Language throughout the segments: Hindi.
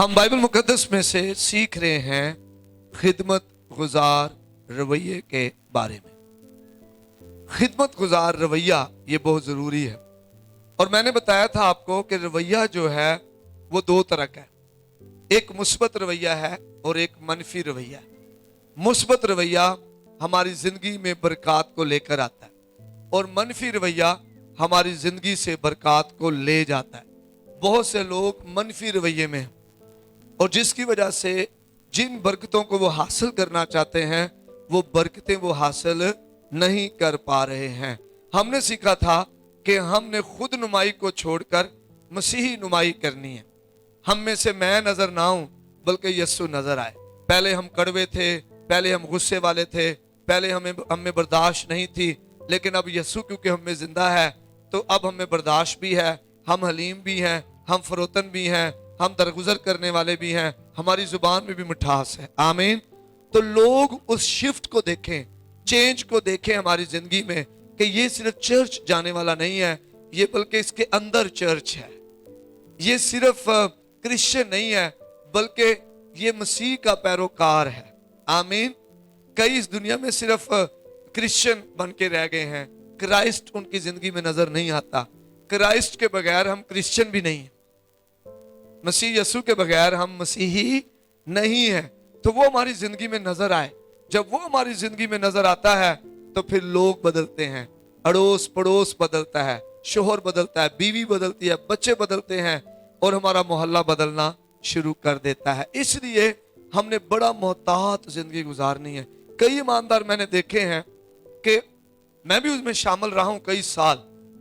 हम बाइबल मुकद्दस में से सीख रहे हैं खिदमत गुजार रवैये के बारे में। खिदमत गुजार रवैया ये बहुत जरूरी है। और मैंने बताया था आपको कि रवैया जो है वो दो तरह का है, एक मुस्बत रवैया है और एक मनफी रवैया है। मुस्बत रवैया हमारी जिंदगी में बरकत को लेकर आता है और मनफी रवैया हमारी जिंदगी से बरकत को ले जाता है। बहुत से लोग मनफी रवैये में हैं और जिसकी वजह से जिन बरकतों को वो हासिल करना चाहते हैं वो बरकतें वो हासिल नहीं कर पा रहे हैं। हमने सीखा था कि हमने खुद नुमाई को छोड़कर मसीही नुमाई करनी है। हम में से मैं नजर ना आऊं बल्कि यस्सु नजर आए। पहले हम कड़वे थे, पहले हम गुस्से वाले थे, पहले हमें बर्दाश्त नहीं थी, लेकिन अब यस्सु क्योंकि हम में जिंदा है तो अब हमें बर्दाश्त भी है, हम हलीम भी हैं, हम फरोतन भी हैं, हम दरगुजर करने वाले भी हैं, हमारी जुबान में भी मिठास है। आमीन। तो लोग उस शिफ्ट को देखें, चेंज को देखें हमारी जिंदगी में कि ये सिर्फ चर्च जाने वाला नहीं है, ये बल्कि इसके अंदर चर्च है। ये सिर्फ क्रिश्चियन नहीं है बल्कि ये मसीह का पैरोकार है। आमीन। कई इस दुनिया में सिर्फ क्रिश्चियन बन के रह गए हैं, क्राइस्ट उनकी जिंदगी में नजर नहीं आता। क्राइस्ट के बगैर हम क्रिश्चियन भी नहीं है, मसीह यीशु के बगैर हम मसीही नहीं है। तो वो हमारी जिंदगी में नजर आए। जब वो हमारी जिंदगी में नजर आता है तो फिर लोग बदलते हैं, अड़ोस पड़ोस बदलता है, शोहर बदलता है, बीवी बदलती है, बच्चे बदलते हैं और हमारा मोहल्ला बदलना शुरू कर देता है। इसलिए हमने बड़ा मोहतात जिंदगी गुजारनी है। कई ईमानदार मैंने देखे हैं कि मैं भी उसमें शामिल रहा हूं।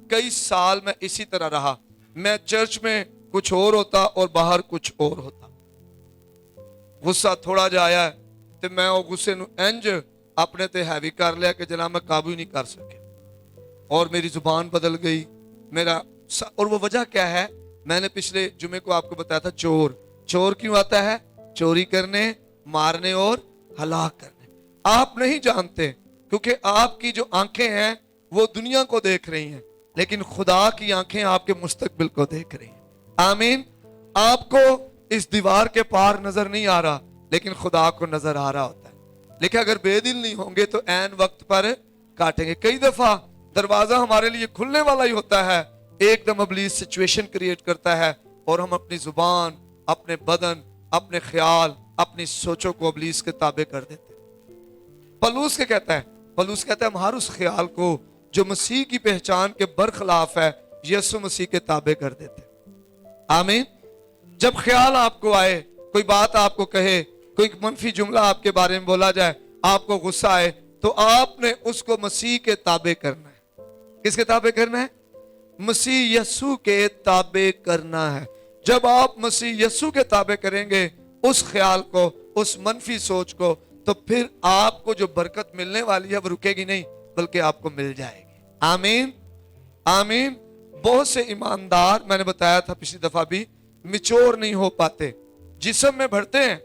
कई साल मैं इसी तरह रहा। मैं चर्च में कुछ और होता और बाहर कुछ और होता। गुस्सा थोड़ा जा आया तो मैं वो गुस्से इंज अपने ते हैवी कर लिया कि जनाब मैं काबू ही नहीं कर सके और मेरी जुबान बदल गई मेरा। और वो वजह क्या है? मैंने पिछले जुमे को आपको बताया था, चोर क्यों आता है? चोरी करने, मारने और हलाक करने। आप नहीं जानते क्योंकि आपकी जो आंखें हैं वो दुनिया को देख रही हैं, लेकिन खुदा की आंखें आपके मुस्तकबिल को देख रही हैं। आमीन। आपको इस दीवार के पार नजर नहीं आ रहा लेकिन खुदा को नजर आ रहा होता है। लेकिन अगर बेदिल नहीं होंगे तो ऐन वक्त पर काटेंगे। कई दफा दरवाजा हमारे लिए खुलने वाला ही होता है, एकदम इब्लीस सिचुएशन क्रिएट करता है और हम अपनी जुबान, अपने बदन, अपने ख्याल, अपनी सोचों को इब्लीस के ताबे कर देते हैं। पलूस कहता है हम हर उस ख्याल को जो मसीह की पहचान के बरखिलाफ है यीशु मसीह के ताबे कर देते हैं। आमीन। जब ख्याल आपको आए, कोई बात आपको कहे, कोई मनफी जुमला आपके बारे में बोला जाए, आपको गुस्सा आए, तो आपने उसको मसीह के ताबे करना है। किसके ताबे करना है? मसीह यीशु के ताबे करना है। जब आप मसीह यीशु के ताबे करेंगे उस ख्याल को, उस मनफी सोच को, तो फिर आपको जो बरकत मिलने वाली है वो रुकेगी नहीं बल्कि आपको मिल जाएगी। आमीन। आमीन। बहुत से ईमानदार, मैंने बताया था पिछली दफा भी, मिच्योर नहीं हो पाते। जिस्म में बढ़ते हैं,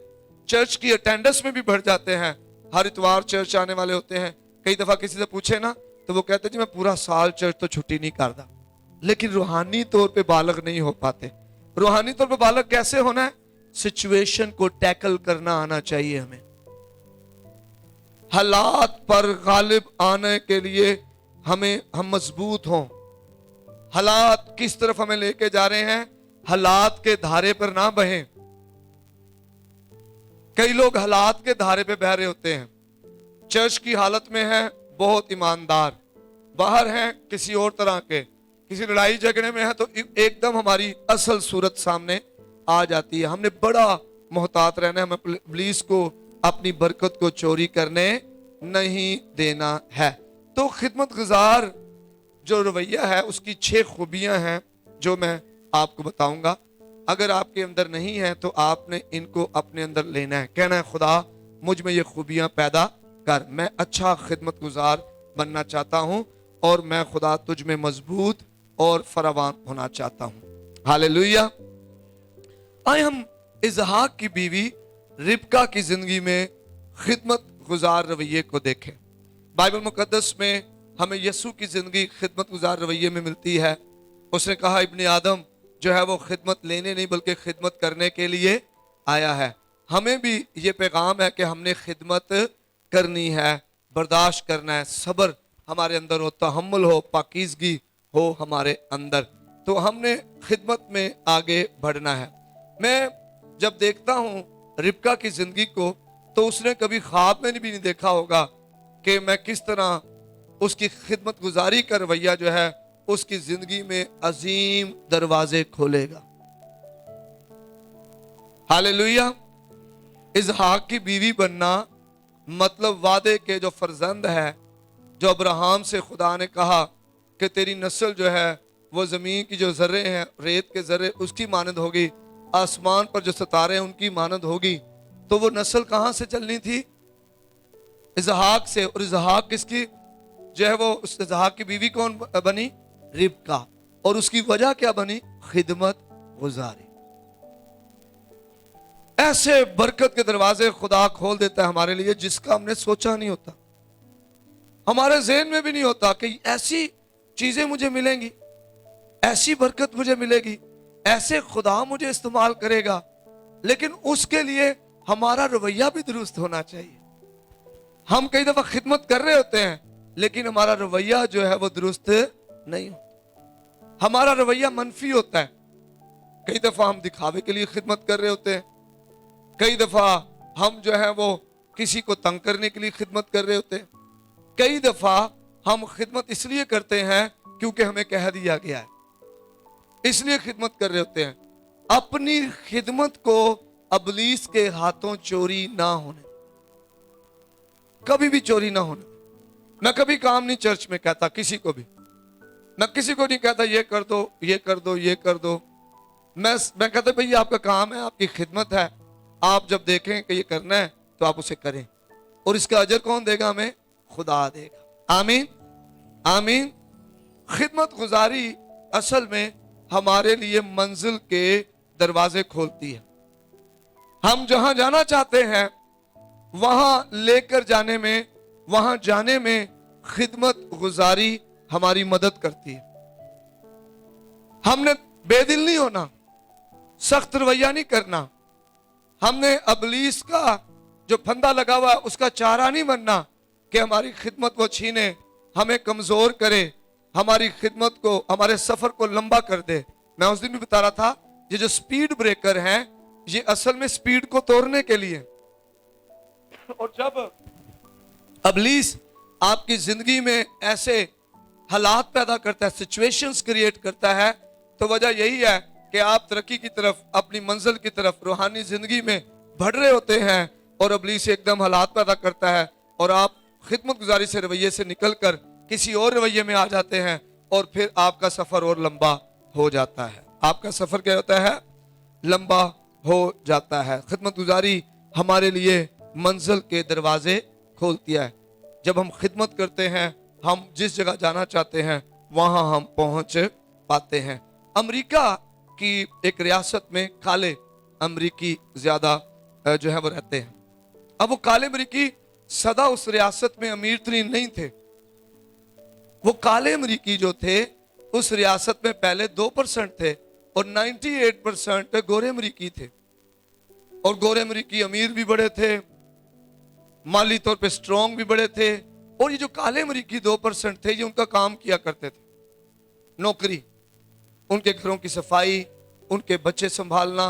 चर्च की अटेंडेंस में भी बढ़ जाते हैं, हर इतवार चर्च आने वाले होते हैं। कई दफा किसी से पूछे ना तो वो कहते जी मैं पूरा साल चर्च तो छुट्टी नहीं करता, लेकिन रूहानी तौर पे बालग नहीं हो पाते। रूहानी तौर पे बालग कैसे होना है? सिचुएशन को टैकल करना आना चाहिए हमें। हालात पर गालिब आने के लिए हम मजबूत हों। हालात किस तरफ हमें लेके जा रहे हैं, हालात के धारे पर ना बहें। कई लोग हालात के धारे पे बह रहे होते हैं। चर्च की हालत में है बहुत ईमानदार, बाहर हैं किसी और तरह के, किसी लड़ाई झगड़े में है तो एकदम हमारी असल सूरत सामने आ जाती है। हमने बड़ा मोहतात रहना है, हमें इब्लीस को अपनी बरकत को चोरी करने नहीं देना है। तो खिदमत गुजार जो रवैया है उसकी 6 खूबियां हैं जो मैं आपको बताऊंगा। अगर आपके अंदर नहीं है तो आपने इनको अपने अंदर लेना है, कहना है खुदा मुझ में ये खूबियां पैदा कर, मैं अच्छा खिदमत गुजार बनना चाहता हूं और मैं खुदा तुझ में मजबूत और फरावान होना चाहता हूं। हालेलुया। आए हम इसहाक की बीवी रिबका की जिंदगी में खिदमत गुजार रवैये को देखें। बाइबल मुकद्दस में हमें यीशु की जिंदगी खिदमत गुजार रवैये में मिलती है। उसने कहा इब्ने आदम जो है वो खिदमत लेने नहीं बल्कि खिदमत करने के लिए आया है। हमें भी ये पैगाम है कि हमने खिदमत करनी है, बर्दाश्त करना है, सब्र हमारे अंदर हो, तहम्मुल हो, पाकीज़गी हो हमारे अंदर, तो हमने खिदमत में आगे बढ़ना है। मैं जब देखता हूँ रिबका की जिंदगी को, तो उसने कभी ख्वाब में भी नहीं देखा होगा कि मैं किस तरह उसकी खिदमत गुजारी का रवैया जो है उसकी जिंदगी में अजीम दरवाजे खोलेगा। हालेलुया। इसहाक की बीवी बनना मतलब वादे के जो फर्जंद है, जो अब्राहम से खुदा ने कहा कि तेरी नस्ल जो है वो जमीन की जो जर्रे हैं, रेत के जर्रे उसकी मानद होगी, आसमान पर जो सितारे हैं उनकी मानद होगी। तो वो नस्ल कहां से चलनी थी? इसहाक से। और इसहाक किसकी जो है वो, उस इसहाक की बीवी कौन बनी? रिबका। और उसकी वजह क्या बनी? खिदमत गुजारी। ऐसे बरकत के दरवाजे खुदा खोल देता है हमारे लिए जिसका हमने सोचा नहीं होता, हमारे ज़हन में भी नहीं होता कि ऐसी चीजें मुझे मिलेंगी, ऐसी बरकत मुझे मिलेगी, ऐसे खुदा मुझे इस्तेमाल करेगा। लेकिन उसके लिए हमारा रवैया भी दुरुस्त होना चाहिए। हम कई दफा खिदमत कर रहे होते हैं लेकिन हमारा रवैया जो है वो दुरुस्त नहीं होता, हमारा रवैया मनफी होता है। कई दफा हम दिखावे के लिए खिदमत कर रहे होते हैं, कई दफा हम जो है वो किसी को तंग करने के लिए खिदमत कर रहे होते हैं, कई दफा हम खिदमत इसलिए करते हैं क्योंकि हमें कह दिया गया है, इसलिए खिदमत कर रहे होते हैं। अपनी खिदमत को अबलीस के हाथों चोरी ना होने, कभी भी चोरी ना होने। मैं कभी काम नहीं चर्च में कहता किसी को भी, मैं किसी को नहीं कहता ये कर दो, ये कर दो, ये कर दो। मैं कहता भाई आपका काम है, आपकी खिदमत है, आप जब देखें कि ये करना है तो आप उसे करें, और इसका अजर कौन देगा? हमें खुदा देगा। आमीन आमीन। खिदमत गुजारी असल में हमारे लिए मंजिल के दरवाजे खोलती है। हम जहां जाना चाहते हैं वहां लेकर जाने में, वहां जाने में खिदमत गुजारी हमारी मदद करती है। हमने बेदिल नहीं होना, सख्त रवैया नहीं करना, हमने अबलीस का जो फंदा लगा हुआ उसका चारा नहीं बनना कि हमारी खिदमत वो छीने, हमें कमजोर करे, हमारी खिदमत को, हमारे सफर को लंबा कर दे। मैं उस दिन भी बता रहा था, ये जो स्पीड ब्रेकर हैं ये असल में स्पीड को तोड़ने के लिए। और जब अबलीस आपकी जिंदगी में ऐसे हालात पैदा करता है, सिचुएशंस क्रिएट करता है, तो वजह यही है कि आप तरक्की की तरफ, अपनी मंजिल की तरफ, रूहानी जिंदगी में बढ़ रहे होते हैं और अबलीस एकदम हालात पैदा करता है और आप खिदमत गुजारी से रवैये से निकलकर किसी और रवैये में आ जाते हैं और फिर आपका सफर और लंबा हो जाता है। आपका सफर क्या होता है? लंबा हो जाता है। खिदमत गुजारी हमारे लिए मंजिल के दरवाजे खोलती है। जब हम खिदमत करते हैं, हम जिस जगह जाना चाहते हैं वहां हम पहुंच पाते हैं। अमेरिका की एक रियासत में काले अमरीकी ज्यादा जो है वो रहते हैं। अब वो काले अमरीकी सदा उस रियासत में अमीर तरीन नहीं थे। वो काले अमरीकी जो थे उस रियासत में पहले 2% थे और 98% गोरे अमरीकी थे। और गोरे अमरीकी अमीर भी बड़े थे, माली तौर पे स्ट्रॉन्ग भी बड़े थे। और ये जो काले अमरीकी 2% थे, ये उनका काम किया करते थे, नौकरी, उनके घरों की सफाई, उनके बच्चे संभालना,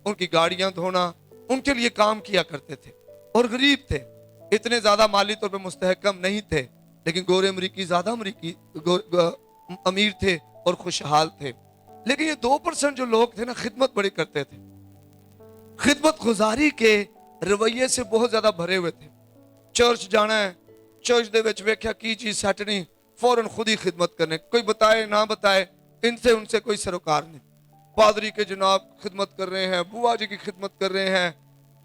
उनकी गाड़ियां धोना, उनके लिए काम किया करते थे। और गरीब थे, इतने ज्यादा माली तौर पे मुस्तहकम नहीं थे, लेकिन गोरे अमरीकी ज्यादा अमीर थे और खुशहाल थे। लेकिन ये 2% जो लोग थे ना, खिदमत बड़ी करते थे, खिदमत गुजारी के रवैये से बहुत ज्यादा भरे हुए थे। चर्च जाना है, चर्च दे विच वेख्या की चीज सैट नहीं, फौरन खुद ही खिदमत करने, कोई बताए ना बताए, इनसे उनसे कोई सरोकार नहीं। पादरी के जनाब खिदमत कर रहे हैं, बुआ जी की खिदमत कर रहे हैं,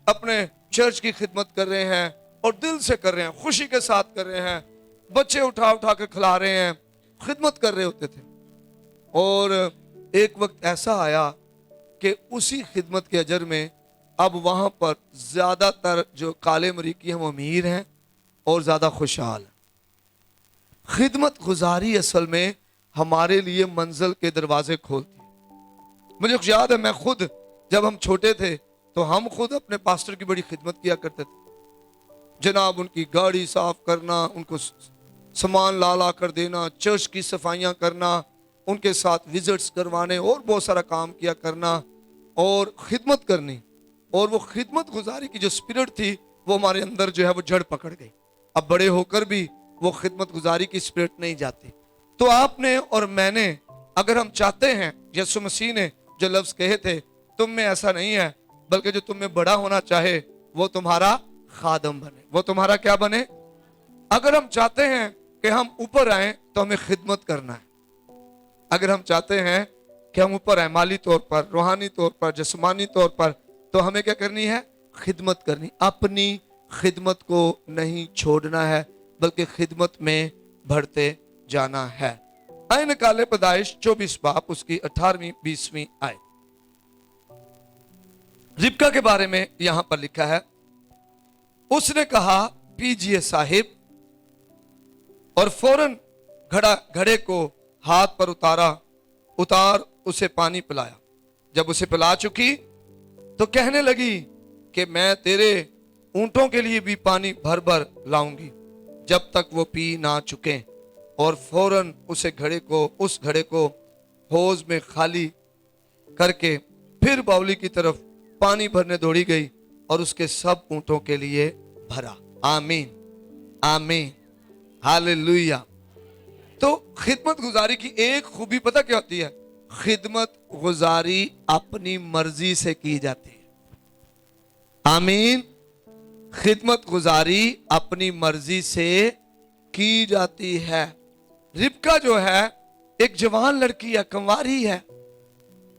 अपने चर्च की खिदमत कर रहे हैं और दिल से कर रहे हैं, खुशी के साथ कर रहे हैं, बच्चे उठा उठा के खिला रहे हैं, खिदमत कर रहे होते थे। और एक वक्त ऐसा आया कि उसी खिदमत के अजर में अब वहां पर ज्यादातर जो काले अमरीकी हैं वो अमीर हैं और ज्यादा खुशहाल हैं। खिदमत गुजारी असल में हमारे लिए मंजिल के दरवाजे खोलती है। मुझे याद है, मैं खुद जब हम छोटे थे तो हम खुद अपने पास्टर की बड़ी खिदमत किया करते थे जनाब। उनकी गाड़ी साफ करना, उनको सामान ला ला कर देना, चर्च की सफाइयाँ करना, उनके साथ विजिट्स करवाने और बहुत सारा काम किया करना और खिदमत करनी। और वो खिदमत गुजारी की जो स्पिरिट थी वो हमारे अंदर जो है वो जड़ पकड़ गई। अब बड़े होकर भी वो खिदमत गुजारी की स्पिरिट नहीं जाती। तो आपने और मैंने, अगर हम चाहते हैं, यीशु मसीह ने जो लफ्ज कहे थे, तुम में ऐसा नहीं है, बल्कि जो तुम में बड़ा होना चाहे वो तुम्हारा खादम बने, वो तुम्हारा क्या बने। अगर हम चाहते हैं कि हम ऊपर आए तो हमें खिदमत करना है। अगर हम चाहते हैं कि हम ऊपर आए माली तौर पर, रूहानी तौर पर, जिस्मानी तौर पर, तो हमें क्या करनी है, खिदमत करनी। अपनी खिदमत को नहीं छोड़ना है, बल्कि खिदमत में बढ़ते जाना है। आए निकाले पैदाइश 24 बाब उसकी 18वीं 20वीं आयत। रिबका के बारे में यहां पर लिखा है, उसने कहा पीजिए साहिब, और फौरन घड़े को हाथ पर उतार उसे पानी पिलाया। जब उसे पिला चुकी तो कहने लगी कि मैं तेरे ऊंटों के लिए भी पानी भर भर लाऊंगी जब तक वो पी ना चुके। और फौरन उस घड़े को हौज में खाली करके फिर बावली की तरफ पानी भरने दौड़ी गई और उसके सब ऊंटों के लिए भरा। आमीन आमीन हालेलुया। तो खिदमत गुजारी की एक खूबी पता क्या होती है, खिदमत गुजारी अपनी मर्जी से की जाती है। आमीन। खिदमत गुजारी अपनी मर्जी से की जाती है। रिबका जो है एक जवान लड़की है, कंवारी है,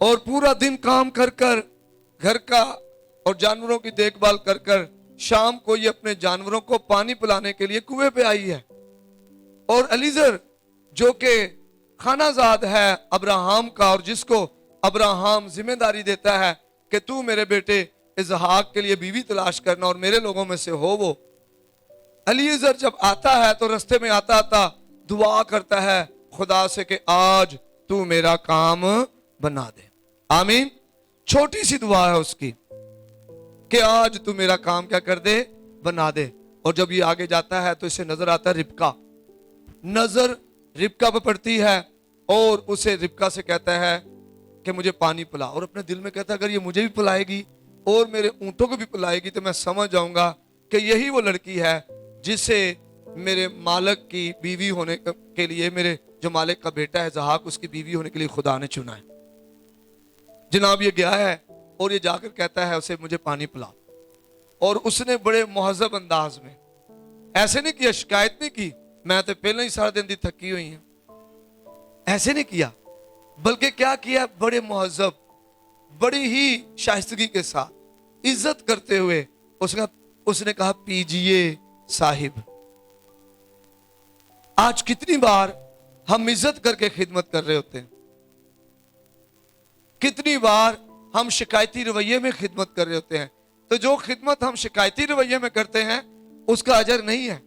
और पूरा दिन काम कर कर घर का और जानवरों की देखभाल कर कर शाम को ये अपने जानवरों को पानी पिलाने के लिए कुएं पे आई है। और एलीजर जो कि खानाजाद है अब्राहम का, और जिसको अब्राहम जिम्मेदारी देता है कि तू मेरे बेटे इसहाक के लिए बीवी तलाश करना और मेरे लोगों में से हो वो। एलीजर जब आता है तो रास्ते में आता आता दुआ करता है खुदा से कि आज तू मेरा काम बना दे। आमीन। छोटी सी दुआ है उसकी कि आज तू मेरा काम क्या कर दे, बना दे। और जब ये आगे जाता है तो इसे नजर आता है रिबका, नजर रिबका पर पड़ती है और उसे रिबका से कहता है कि मुझे पानी पिला। और अपने दिल में कहता है अगर ये मुझे भी पिलाएगी और मेरे ऊंटों को भी पिलाएगी तो मैं समझ जाऊंगा कि यही वो लड़की है जिसे मेरे मालिक की बीवी होने के लिए, मेरे जो मालिक का बेटा है ज़हाक, उसकी बीवी होने के लिए खुदा ने चुना है। जनाब ये गया है और ये जाकर कहता है उसे मुझे पानी पिला। और उसने बड़े मुहज़्ज़ब अंदाज में, ऐसे नहीं किया, शिकायत नहीं की मैं तो पहले ही सारा दिन दी थकी हुई हूं, ऐसे नहीं किया, बल्कि क्या किया, बड़े मुहज़्ज़ब, बड़ी ही शाइस्तगी के साथ इज्जत करते हुए उसने कहा पीजिए साहिब। आज कितनी बार हम इज्जत करके खिदमत कर रहे होते हैं, कितनी बार हम शिकायती रवैये में खिदमत कर रहे होते हैं। तो जो खिदमत हम शिकायती रवैये में करते हैं उसका अजर नहीं है।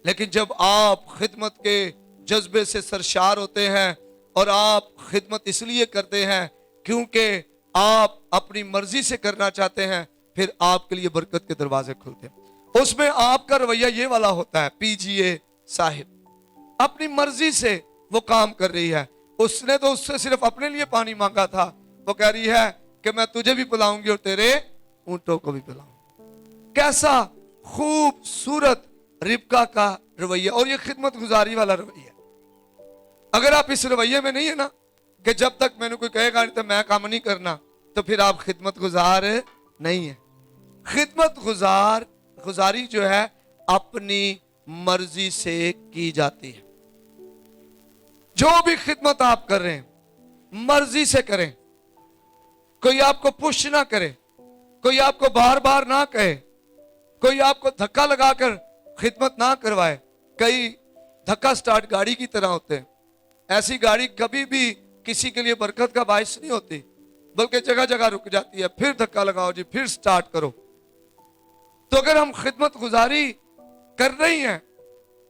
लेकिन जब आप खिदमत के जज्बे से सरशार होते हैं और आप खिदमत इसलिए करते हैं क्योंकि आप अपनी मर्जी से करना चाहते हैं, फिर आपके लिए बरकत के दरवाजे खुलते हैं। उसमें आपका रवैया ये वाला होता है, पीजिए साहिब। अपनी मर्जी से वो काम कर रही है। उसने तो उससे सिर्फ अपने लिए पानी मांगा था, वो कह रही है कि मैं तुझे भी पिलाऊंगी और तेरे ऊंटों को भी पिलाऊंगी। कैसा खूबसूरत रिबका का रवैया, और ये खिदमत गुजारी वाला रवैया। अगर आप इस रवैये में नहीं है ना कि जब तक मैंने कोई कहेगा नहीं तो मैं काम नहीं करना, तो फिर आप खिदमत गुजार नहीं है। खिदमत गुजारी जो है अपनी मर्जी से की जाती है। जो भी खिदमत आप कर रहे हैं मर्जी से करें, कोई आपको पुश ना करे, कोई आपको बार बार ना कहे, कोई आपको धक्का लगाकर खिदमत ना करवाए। कई धक्का स्टार्ट गाड़ी की तरह होते हैं। ऐसी गाड़ी कभी भी किसी के लिए बरकत का बायस नहीं होती, बल्कि जगह जगह रुक जाती है, फिर धक्का लगाओ जी, फिर स्टार्ट करो। तो अगर हम खिदमत गुजारी कर रही हैं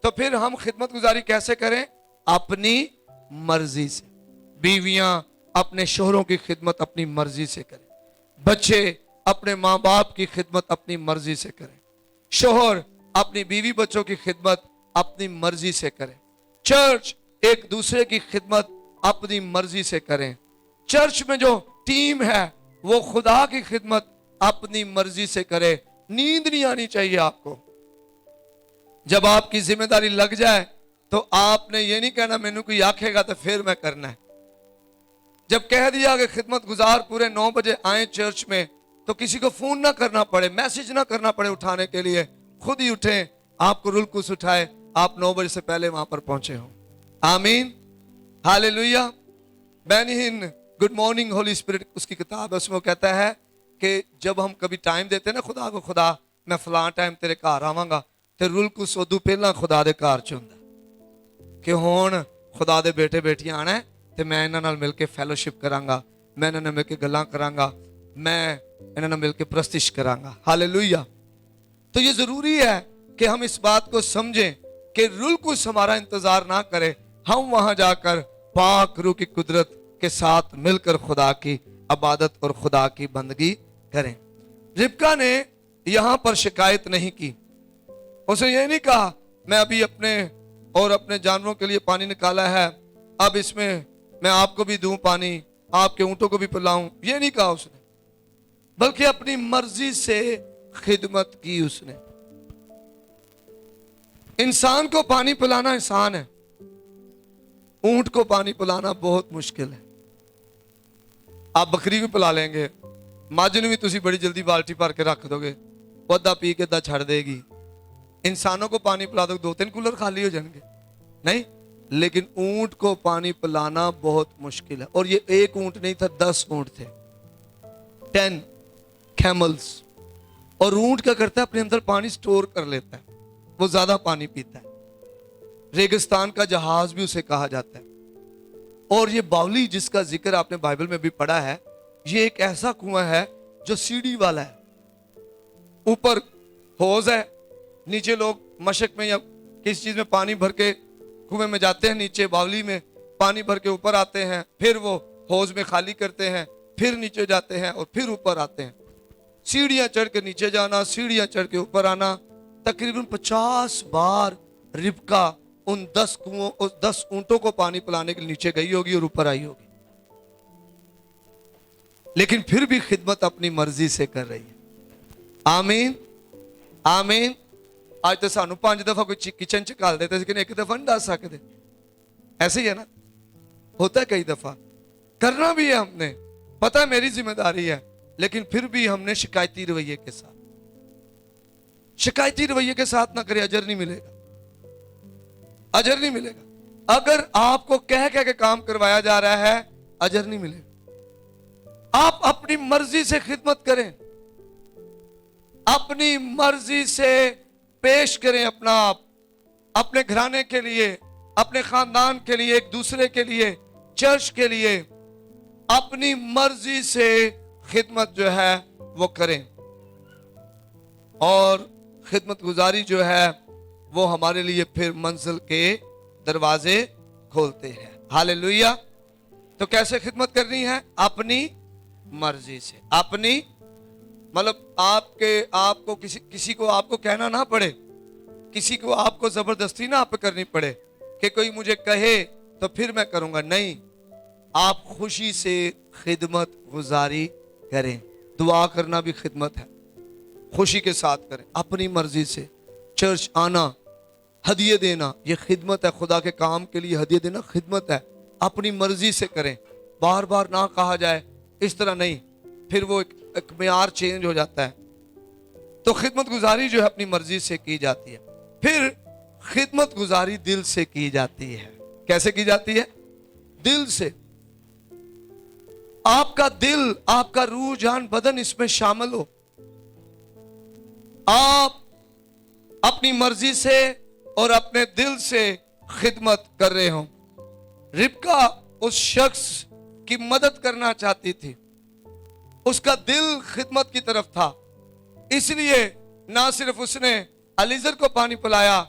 तो फिर हम खिदमत गुजारी कैसे करें, अपनी मर्जी से। बीवियां अपने शोहरों की खिदमत अपनी मर्जी से करें, बच्चे अपने माँ बाप की खिदमत अपनी मर्जी से करे, शोहर अपनी बीवी बच्चों की खिदमत अपनी मर्जी से करे, चर्च एक दूसरे की खिदमत अपनी मर्जी से करें, चर्च में जो टीम है वो खुदा की खिदमत अपनी मर्जी से करे। नींद नहीं आनी चाहिए आपको। जब आपकी जिम्मेदारी लग जाए तो आपने ये नहीं कहना मैंने कोई आखेगा तो फिर मैं करना है। जब कह दिया कि खिदमत गुजार पूरे 9 बजे आए चर्च में, तो किसी को फोन ना करना पड़े, मैसेज ना करना पड़े उठाने के लिए, खुद ही उठे, आपको रुलकुस उठाए, आप 9 बजे से पहले वहां पर पहुंचे हो। आमीन, हालेलुया। बेनिहिन गुड मॉर्निंग होली स्पिरिट उसकी किताब है, उसमें वो कहता है कि जब हम कभी टाइम देते हैं ना खुदा को, खुदा मैं फलां टाइम तेरे घर आवांगा, ते रुलकुस उदू पहला खुदा दे घर च हुंदा कि हुण खुदा दे बेटे बेटियां आना है ते मैं इन्हां नाल मिल के फैलोशिप करांगा, मैं इन्हां नाल मिल के गल्लां करांगा, मैं इन्हां नाल मिल के प्रस्तिश करांगा। हालेलुया। तो ये जरूरी है कि हम इस बात को समझें कि रुलकुस हमारा इंतजार ना करे, हम वहां जाकर पाक रूह की कुदरत के साथ मिलकर खुदा की इबादत और खुदा की बंदगी करें। रिबका ने यहां पर शिकायत नहीं की, उसने ये नहीं कहा मैं अभी अपने और अपने जानवरों के लिए पानी निकाला है, अब इसमें मैं आपको भी दूं पानी, आपके ऊंटों को भी पिलाऊं, ये नहीं कहा उसने, बल्कि अपनी मर्जी से खिदमत की उसने। इंसान को पानी पिलाना आसान है, ऊंट को पानी पिलाना बहुत मुश्किल है। आप बकरी भी पिला लेंगे, मझ भी तुसी बड़ी जल्दी बाल्टी भर के रख दोगे, वो अद्धा पी के अद्धा छड़ देगी। इंसानों को पानी पिला दो 2-3 कूलर खाली हो जाएंगे, नहीं, लेकिन ऊंट को पानी पिलाना बहुत मुश्किल है। और ये एक ऊंट नहीं था, 10 ऊंट थे, 10 कैमल्स। और ऊंट क्या करता है, अपने अंदर पानी स्टोर कर लेता है, वो ज्यादा पानी पीता है। रेगिस्तान का जहाज भी उसे कहा जाता है। और ये बावली जिसका जिक्र आपने बाइबल में भी पढ़ा है, ये एक ऐसा कुआं है जो सीढ़ी वाला है, ऊपर होज है, नीचे लोग मशक में या किस चीज में पानी भर के कुएं में जाते हैं, नीचे बावली में पानी भर के ऊपर आते हैं, फिर वो होज में खाली करते हैं, फिर नीचे जाते हैं और फिर ऊपर आते हैं। सीढ़ियां चढ़ के नीचे जाना, सीढ़ियां चढ़ के ऊपर आना। तकरीबन 50 बार रिबका उन 10 कुओं, उस 10 ऊंटों को पानी पिलाने के लिए नीचे गई होगी और ऊपर आई होगी, लेकिन फिर भी खिदमत अपनी मर्जी से कर रही है। आमीन, आमीन। आज तो सानू 5 दफा कोई किचन च घाल देते, लेकिन एक दफा नहीं दस सकते, ऐसे ही है ना, होता है कई दफा। करना भी है हमने, पता है मेरी जिम्मेदारी है, लेकिन फिर भी हमने शिकायती रवैये के साथ, शिकायती रवैये के साथ ना करे, अजर नहीं मिलेगा, अजर नहीं मिलेगा। अगर आपको कह कह के काम करवाया जा रहा है, अजर नहीं मिलेगा। आप अपनी मर्जी से खिदमत करें, अपनी मर्जी से पेश करें अपना आप, अपने घराने के लिए, अपने खानदान के लिए, एक दूसरे के लिए, चर्च के लिए, अपनी मर्जी से खिदमत जो है वो करें। और खिदमत गुजारी जो है वो हमारे लिए फिर मंजिल के दरवाजे खोलते हैं। हालेलुया। तो कैसे खिदमत करनी है? अपनी मर्जी से, अपनी मतलब आपको किसी को आपको कहना ना पड़े, किसी को आपको जबरदस्ती ना आप करनी पड़े कि कोई मुझे कहे तो फिर मैं करूंगा, नहीं, आप खुशी से खिदमत गुजारी करें। दुआ करना भी खिदमत है, खुशी के साथ करें, अपनी मर्जी से। चर्च आना, हदिये देना, ये खिदमत है, खुदा के काम के लिए हदिये देना खिदमत है, अपनी मर्जी से करें। बार बार ना कहा जाए, इस तरह नहीं, फिर वो एक मेयार चेंज हो जाता है। तो खिदमत गुजारी जो है अपनी मर्जी से की जाती है। फिर खिदमत गुजारी दिल से की जाती है। कैसे की जाती है? दिल से। आपका दिल, आपका रूह, जान, बदन इसमें शामिल हो। आप अपनी मर्जी से और अपने दिल से खिदमत कर रहे हो। रिबका उस शख्स की मदद करना चाहती थी, उसका दिल खिदमत की तरफ था, इसलिए ना सिर्फ उसने अलीजर को पानी पिलाया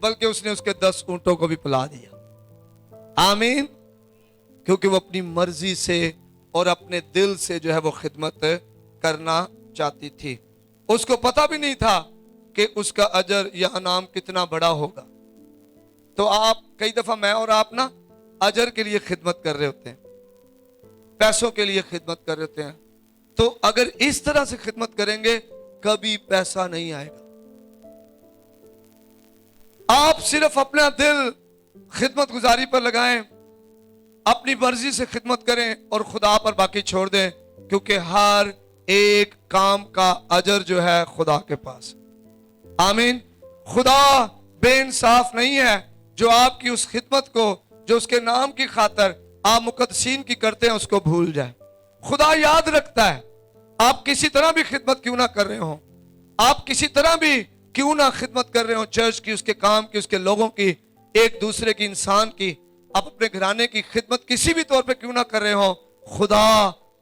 बल्कि उसने उसके 10 ऊंटों को भी पिला दिया। आमीन। क्योंकि वो अपनी मर्जी से और अपने दिल से जो है वो खिदमत करना चाहती थी। उसको पता भी नहीं था कि उसका अजर या इनाम कितना बड़ा होगा। तो आप कई दफा मैं और आप ना अजर के लिए खिदमत कर रहे होते हैं, पैसों के लिए खिदमत कर रहे होते हैं। तो अगर इस तरह से खिदमत करेंगे कभी पैसा नहीं आएगा। आप सिर्फ अपना दिल खिदमत गुजारी पर लगाएं, अपनी मर्जी से खिदमत करें और खुदा पर बाकी छोड़ दें, क्योंकि हर एक काम का अजर जो है खुदा के पास। आमीन। खुदा बेइंसाफ नहीं है जो आपकी उस खिदमत को जो उसके नाम की खातर आप मुकद्दसीन की करते हैं उसको भूल जाए। खुदा याद रखता है। आप किसी तरह भी खिदमत क्यों ना कर रहे हो, आप किसी तरह भी क्यों ना खिदमत कर रहे हो, चर्च की, उसके काम की, उसके लोगों की, एक दूसरे की, इंसान की, आप अपने घराने की खिदमत किसी भी तौर पे क्यों ना कर रहे हो, खुदा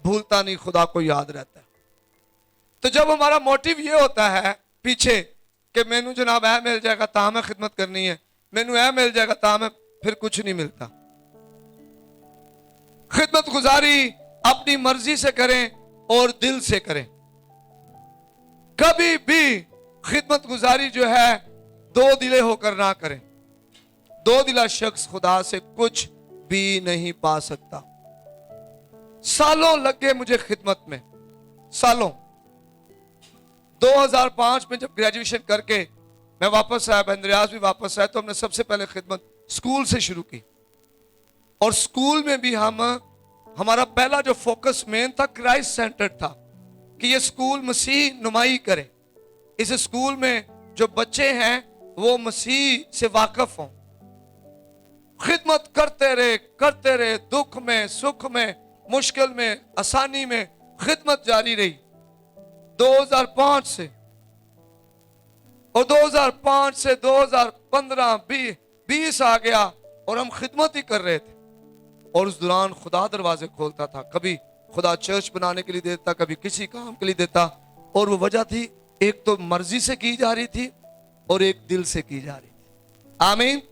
भूलता नहीं, खुदा को याद रहता है। तो जब हमारा मोटिव ये होता है पीछे कि मैनू जनाब ऐ मिल जाएगा ता मैं खिदमत करनी है, मैनू ऐ मिल जाएगा ता मैं, फिर कुछ नहीं मिलता। खिदमत गुजारी अपनी मर्जी से करें और दिल से करें। कभी भी खिदमत गुजारी जो है दो दिले होकर ना करें। दो दिला शख्स खुदा से कुछ भी नहीं पा सकता। सालों लग गए मुझे खिदमत में, सालों। 2005 में जब ग्रेजुएशन करके मैं वापस आया, बंदरियाज भी वापस आया, तो हमने सबसे पहले खिदमत स्कूल से शुरू की। और स्कूल में भी हमारा पहला जो फोकस मेन था क्राइस्ट सेंटर था कि ये स्कूल मसीह नुमाई करे। इस स्कूल में जो बच्चे हैं वो मसीह से वाकिफ हों। खिदमत करते रहे, दुख में, सुख में, मुश्किल में, आसानी में खिदमत जारी रही 2005 से। और 2005 से 2015 20 आ गया और हम खिदमत ही कर रहे थे। और उस दौरान खुदा दरवाजे खोलता था, कभी खुदा चर्च बनाने के लिए देता, कभी किसी काम के लिए देता। और वो वजह थी, एक तो मर्जी से की जा रही थी और एक दिल से की जा रही थी। आमीन,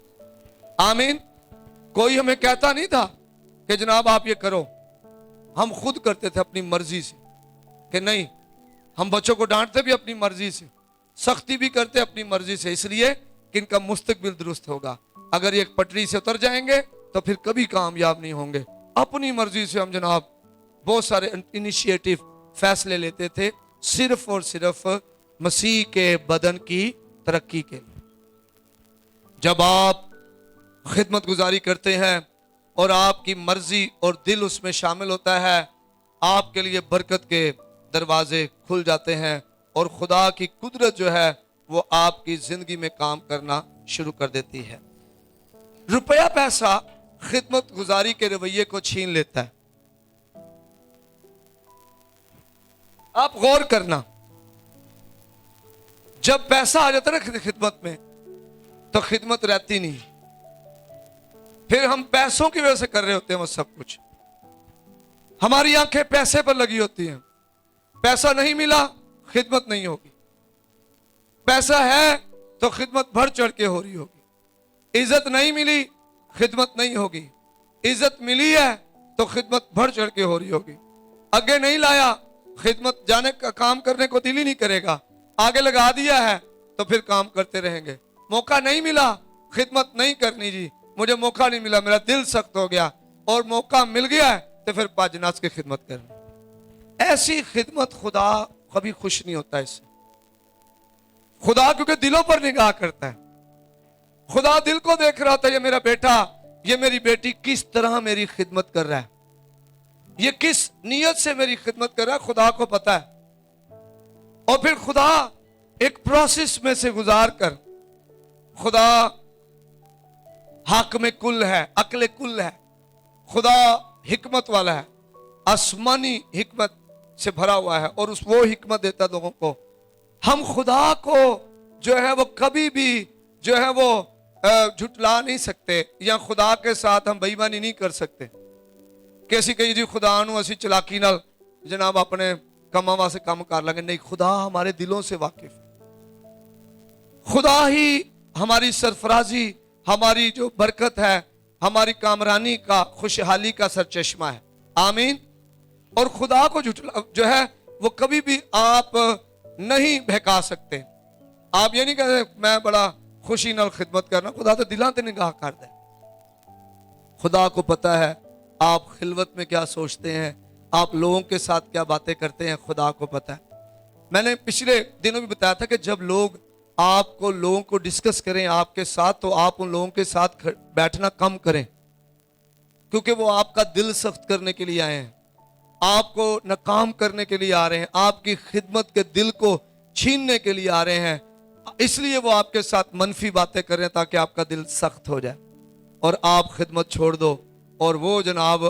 आमीन। कोई हमें कहता नहीं था कि जनाब आप ये करो, हम खुद करते थे अपनी मर्जी से कि नहीं। हम बच्चों को डांटते भी अपनी मर्जी से, सख्ती भी करते अपनी मर्जी से, इसलिए कि इनका मुस्तकबिल दुरुस्त होगा। अगर ये पटरी से उतर जाएंगे तो फिर कभी कामयाब नहीं होंगे। अपनी मर्जी से हम जनाब बहुत सारे इनिशिएटिव, फैसले लेते थे, सिर्फ और सिर्फ मसीह के बदन की तरक्की के लिए। जब आप खिदमत गुजारी करते हैं और आपकी मर्जी और दिल उसमें शामिल होता है, आपके लिए बरकत के दरवाजे खुल जाते हैं और खुदा की कुदरत जो है वो आपकी जिंदगी में काम करना शुरू कर देती है। रुपया पैसा खिदमत गुजारी के रवैये को छीन लेता है। आप गौर करना, जब पैसा आ जाता है ना खिदमत में, तो खिदमत रहती नहीं। फिर हम पैसों की वजह से कर रहे होते हैं वो सब कुछ। हमारी आंखें पैसे पर लगी होती हैं। पैसा नहीं मिला, खिदमत नहीं होगी। पैसा है तो खिदमत बढ़ चढ़ के हो रही होगी। इज्जत नहीं मिली, खिदमत नहीं होगी। इज्जत मिली है तो खिदमत बढ़ चढ़ के हो रही होगी। आगे नहीं लाया, खिदमत जाने का काम करने को दिल ही नहीं करेगा। आगे लगा दिया है तो फिर काम करते रहेंगे। मौका नहीं मिला, खिदमत नहीं करनी जी, मुझे मौका नहीं मिला, मेरा दिल सख्त हो गया। और मौका मिल गया है तो फिर पाँच नाच की खिदमत करनी। ऐसी खिदमत खुदा कभी खुश नहीं होता इससे। खुदा क्योंकि दिलों पर निगाह करता है। खुदा दिल को देख रहा था, ये मेरा बेटा, ये मेरी बेटी किस तरह मेरी खिदमत कर रहा है, ये किस नियत से मेरी खिदमत कर रहा है, खुदा को पता है। और फिर खुदा एक प्रोसेस में से गुजार कर, खुदा हाकिम कुल है, अक्ल कुल है, खुदा हिकमत वाला है, आसमानी हिकमत से भरा हुआ है और वो हिकमत देता है लोगों को। हम खुदा को जो है वो कभी भी जो है वो झुटला नहीं सकते, या खुदा के साथ हम बेईमानी नहीं कर सकते। कैसी कही जी खुदा नू असी चलाकी नाल जनाब अपने कामां वास्ते काम कर लांगे, नहीं। खुदा हमारे दिलों से वाकिफ है। खुदा ही हमारी सरफराजी, हमारी जो बरकत है, हमारी कामरानी का, खुशहाली का सरचश्मा है। आमीन। और खुदा को झुटला जो है वो कभी भी आप नहीं बहका सकते। आप ये नहीं कहते मैं बड़ा खुशी नाल खिदमत करना, खुदा तो दिलां ते निगाह करदा है। खुदा को पता है आप खिलवत में क्या सोचते हैं, आप लोगों के साथ क्या बातें करते हैं, खुदा को पता है। मैंने पिछले दिनों भी बताया था कि जब लोग आपको लोगों को डिस्कस करें आपके साथ, तो आप उन लोगों के साथ बैठना कम करें, क्योंकि वो आपका दिल सख्त करने के लिए आए हैं, आपको नाकाम करने के लिए आ रहे हैं, आपकी खिदमत के दिल को छीनने के लिए आ रहे हैं। इसलिए वो आपके साथ मनफी बातें कर रहे हैं ताकि आपका दिल सख्त हो जाए और आप खिदमत छोड़ दो और वो जनाब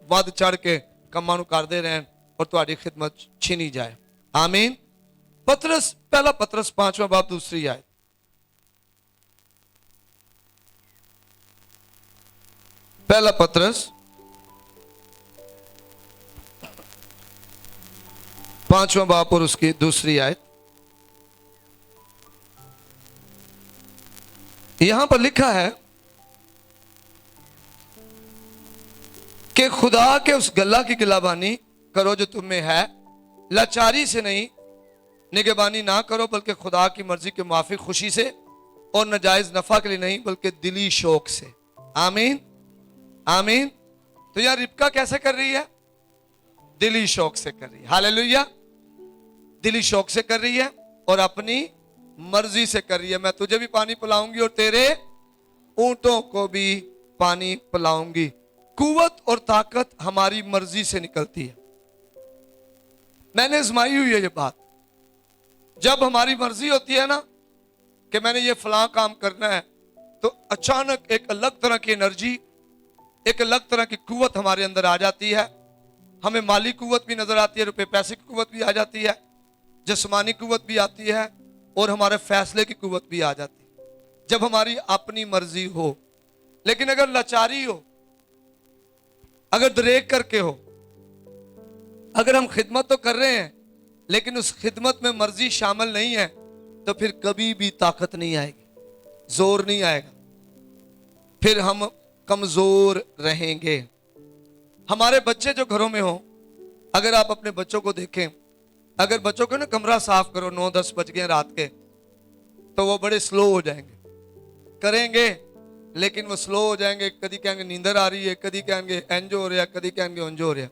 वध चढ़ के कमां नूं करदे रहन और तुम्हारी खिदमत छीनी जाए। आमीन। पतरस, पहला पतरस 5वां बाब 2 आयत। पहला पतरस 5वां बाब और उसकी 2 आयत। यहां पर लिखा है कि खुदा के उस गल्ला की गिलाबानी करो जो तुम में है, लाचारी से नहीं, निगहबानी ना करो, बल्कि खुदा की मर्जी के मुआफिक खुशी से और नाजायज नफा के लिए नहीं, बल्कि दिली शौक से। आमीन, आमीन। तो यार रिबका कैसे कर रही है? दिली शौक से कर रही है। हालेलुया। दिली शौक से कर रही है और अपनी मर्जी से कर रही है। मैं तुझे भी पानी पिलाऊंगी और तेरे ऊंटों को भी पानी पिलाऊंगी। कुव्वत और ताकत हमारी मर्जी से निकलती है। मैंने आजमाई हुई है ये बात। जब हमारी मर्जी होती है ना कि मैंने ये फलां काम करना है, तो अचानक एक अलग तरह की एनर्जी, एक अलग तरह की कुव्वत हमारे अंदर आ जाती है। हमें माली कुव्वत भी नजर आती है, रुपए पैसे की कुव्वत भी आ जाती है, जिस्मानी कुव्वत भी आती है और हमारे फैसले की कुव्वत भी आ जाती है, जब हमारी अपनी मर्जी हो। लेकिन अगर लाचारी हो, अगर दरेक करके हो, अगर हम खिदमत तो कर रहे हैं लेकिन उस खिदमत में मर्जी शामिल नहीं है, तो फिर कभी भी ताकत नहीं आएगी, जोर नहीं आएगा, फिर हम कमजोर रहेंगे। हमारे बच्चे जो घरों में हो, अगर आप अपने बच्चों को देखें, अगर बच्चों को ना कमरा साफ करो 9-10 बज गए रात के, तो वो बड़े स्लो हो जाएंगे, करेंगे लेकिन वो स्लो हो जाएंगे। कभी कहेंगे नींदर आ रही है, कभी कहेंगे एंजो हो रहा है, कभी कहेंगे उंजो हो रहा है,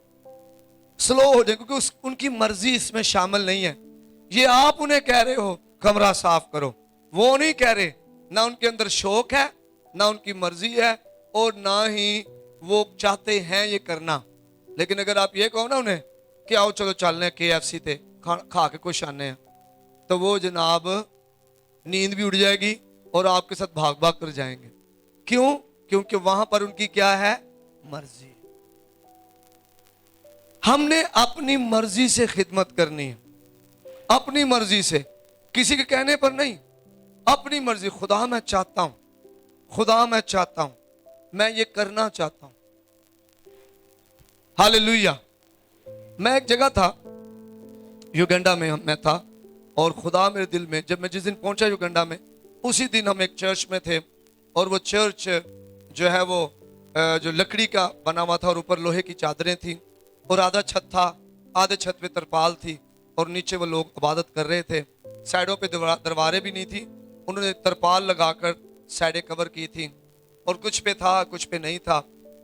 स्लो हो जाएंगे, क्योंकि उनकी मर्जी इसमें शामिल नहीं है। ये आप उन्हें कह रहे हो कमरा साफ करो, वो नहीं कह रहे। ना उनके अंदर शौक है, ना उनकी मर्जी है, और ना ही वो चाहते हैं ये करना। लेकिन अगर आप ये कहो ना उन्हें कि आओ चलो चलने KFC थे खा के कुछ आने हैं, तो वो जनाब नींद भी उड़ जाएगी और आपके साथ भाग भाग कर जाएंगे। क्यों? क्योंकि वहां पर उनकी क्या है? मर्जी। हमने अपनी मर्जी से खिदमत करनी है, अपनी मर्जी से, किसी के कहने पर नहीं, अपनी मर्जी। खुदा मैं चाहता हूं, खुदा मैं चाहता हूं, मैं ये करना चाहता हूं। हालेलुया। मैं एक जगह था, युगांडा में मैं था, और खुदा मेरे दिल में, जब मैं जिस दिन पहुंचा युगांडा में, उसी दिन हम एक चर्च में थे, और वो चर्च जो है वो जो लकड़ी का बना हुआ था और ऊपर लोहे की चादरें थी और आधा छत था, आधे छत पे तरपाल थी और नीचे वो लोग इबादत कर रहे थे। साइडों पे दरवारें भी नहीं थी, उन्होंने तरपाल लगाकर साइडें कवर की थी, और कुछ पे था कुछ पे नहीं था,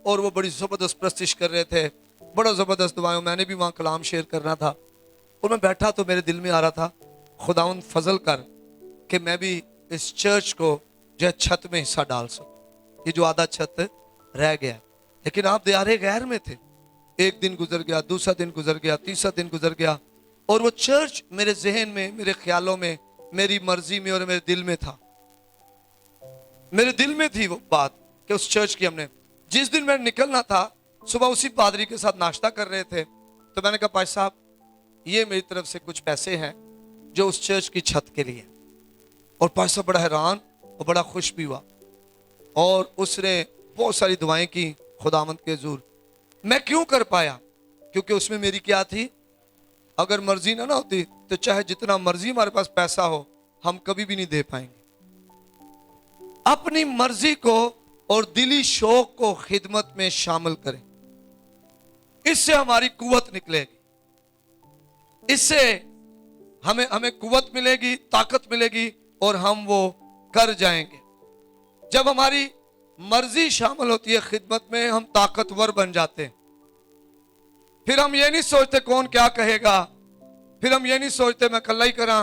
और वो बड़ी ज़बरदस्त प्रस्तिश कर रहे थे, बड़ा ज़बरदस्त दुआएं। मैंने भी वहाँ कलाम शेयर करना था और मैं बैठा तो मेरे दिल में आ रहा था, खुदाउन फजल कर कि मैं भी इस चर्च को जो है छत में हिस्सा डाल सकूं, ये जो आधा छत रह गया। लेकिन आप दियारे गैर में थे। एक दिन गुजर गया, दूसरा दिन गुजर गया, तीसरा दिन गुजर गया, और वो चर्च मेरे जहन में, मेरे ख्यालों में, मेरी मर्जी में और मेरे दिल में था। मेरे दिल में थी वो बात कि उस चर्च की हमने, जिस दिन मैंने निकलना था, सुबह उसी पादरी के साथ नाश्ता कर रहे थे, तो मैंने कहा भाई साहब ये मेरी तरफ से कुछ पैसे हैं जो उस चर्च की छत के लिए। और भाई साहब बड़ा हैरान और बड़ा खुश भी हुआ, और उसने बहुत सारी दुआएं की खुदावंद के हुजूर। मैं क्यों कर पाया? क्योंकि उसमें मेरी क्या थी? अगर मर्जी ना होती तो चाहे जितना मर्जी हमारे पास पैसा हो, हम कभी भी नहीं दे पाएंगे। अपनी मर्जी को और दिली शौक को खिदमत में शामिल करें, इससे हमारी कुव्वत निकलेगी, इससे हमें हमें कुव्वत मिलेगी, ताकत मिलेगी और हम वो कर जाएंगे। जब हमारी मर्जी शामिल होती है खिदमत में, हम ताकतवर बन जाते हैं। फिर हम ये नहीं सोचते कौन क्या कहेगा, फिर हम ये नहीं सोचते मैं कल्ला ही करा,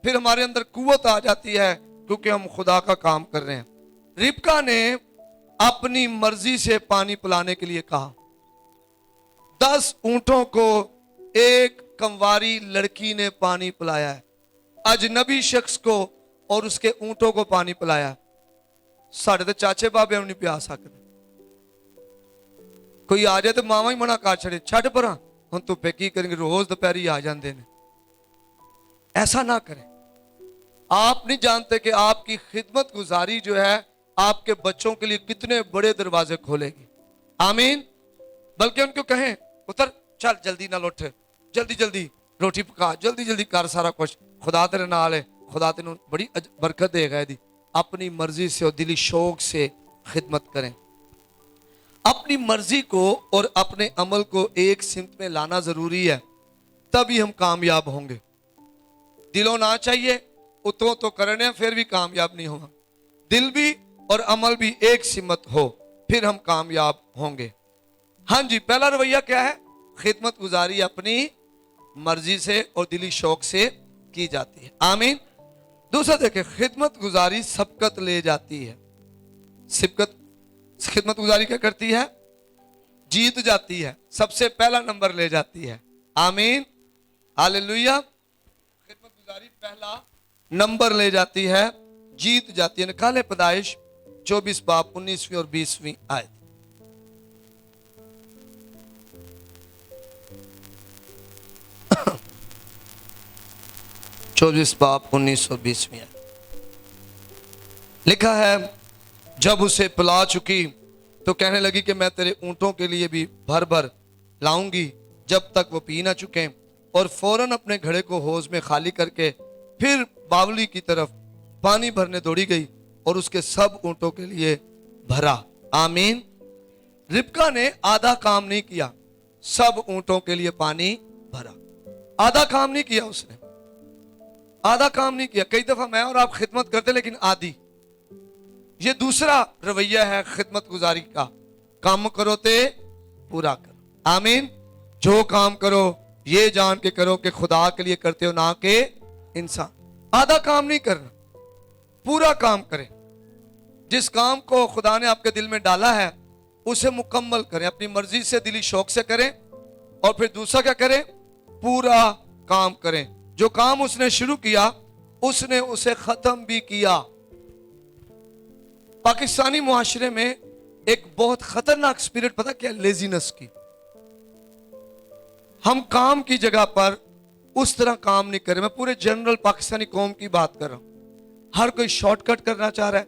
फिर हमारे अंदर कुव्वत आ जाती है क्योंकि हम खुदा का काम कर रहे हैं। रिबका ने अपनी मर्जी से पानी पिलाने के लिए कहा। 10 ऊंटों को एक कंवारी लड़की ने पानी पिलाया है, अजनबी शख्स को और उसके ऊंटों को पानी पिलाया। साढ़े तो चाचे बाबे हम नहीं पिया सकते। कोई आ जाए तो मावा ही मना कर छड़े, छड़ पर हम धुप्पे की करेंगे, रोज दोपहरी आ जाते हैं। ऐसा ना करें। आप नहीं जानते कि आपकी खिदमत गुजारी जो है आपके बच्चों के लिए कितने बड़े दरवाजे खोलेगी। आमीन। बल्कि उनको कहें उतर, चल जल्दी ना उठ, जल्दी जल्दी रोटी पका, जल्दी जल्दी कर सारा कुछ, खुदा तेरे नाल है, खुदा तेन बड़ी बरकत देगा। यदि अपनी मर्जी से और दिली शौक से खिदमत करें। अपनी मर्जी को और अपने अमल को एक सिमत में लाना जरूरी है, तभी हम कामयाब होंगे। दिलों ना चाहिए उतो तो करने, फिर भी कामयाब नहीं होगा। दिल भी और अमल भी एक सिमत हो, फिर हम कामयाब होंगे। हाँ जी, पहला रवैया क्या है? खिदमत गुजारी अपनी मर्जी से और दिली शौक से की जाती है। आमीन। दूसरा देखें, खिदमत गुजारी सबकत ले जाती है। सिबकत खिदमत गुजारी क्या करती है? जीत जाती है, सबसे पहला नंबर ले जाती है। आमीन, हालेलुया। खिदमत गुजारी पहला नंबर ले जाती है, जीत जाती है। निकाले पैदाइश 24 बाब 19वीं और 20वीं आयत। चौबीस बाब 19 और 20वीं आयत लिखा है, जब उसे पिला चुकी तो कहने लगी कि मैं तेरे ऊंटों के लिए भी भर भर लाऊंगी जब तक वो पी ना चुके। और फौरन अपने घड़े को हौज में खाली करके फिर बावली की तरफ पानी भरने दौड़ी गई और उसके सब ऊंटों के लिए भरा। आमीन। रिबका ने आधा काम नहीं किया, सब ऊंटों के लिए पानी भरा। आधा काम नहीं किया उसने, आधा काम नहीं किया। कई दफा मैं और आप खिदमत करते लेकिन आधी। ये दूसरा रवैया है खिदमत गुजारी का, काम करो ते पूरा करो। आमीन। जो काम करो ये जान के करो कि खुदा के लिए करते हो, ना के इंसान। आधा काम नहीं करना, पूरा काम करें। जिस काम को खुदा ने आपके दिल में डाला है उसे मुकम्मल करें, अपनी मर्जी से दिली शौक से करें। और फिर दूसरा क्या करें? पूरा काम करें। जो काम उसने शुरू किया उसने उसे खत्म भी किया। पाकिस्तानी मुआशरे में एक बहुत खतरनाक स्पिरिट पता क्या? लेजीनेस की। हम काम की जगह पर उस तरह काम नहीं कर रहे। मैं पूरे जनरल पाकिस्तानी कौम की बात कर रहा हूं। हर कोई शॉर्टकट करना चाह रहा है,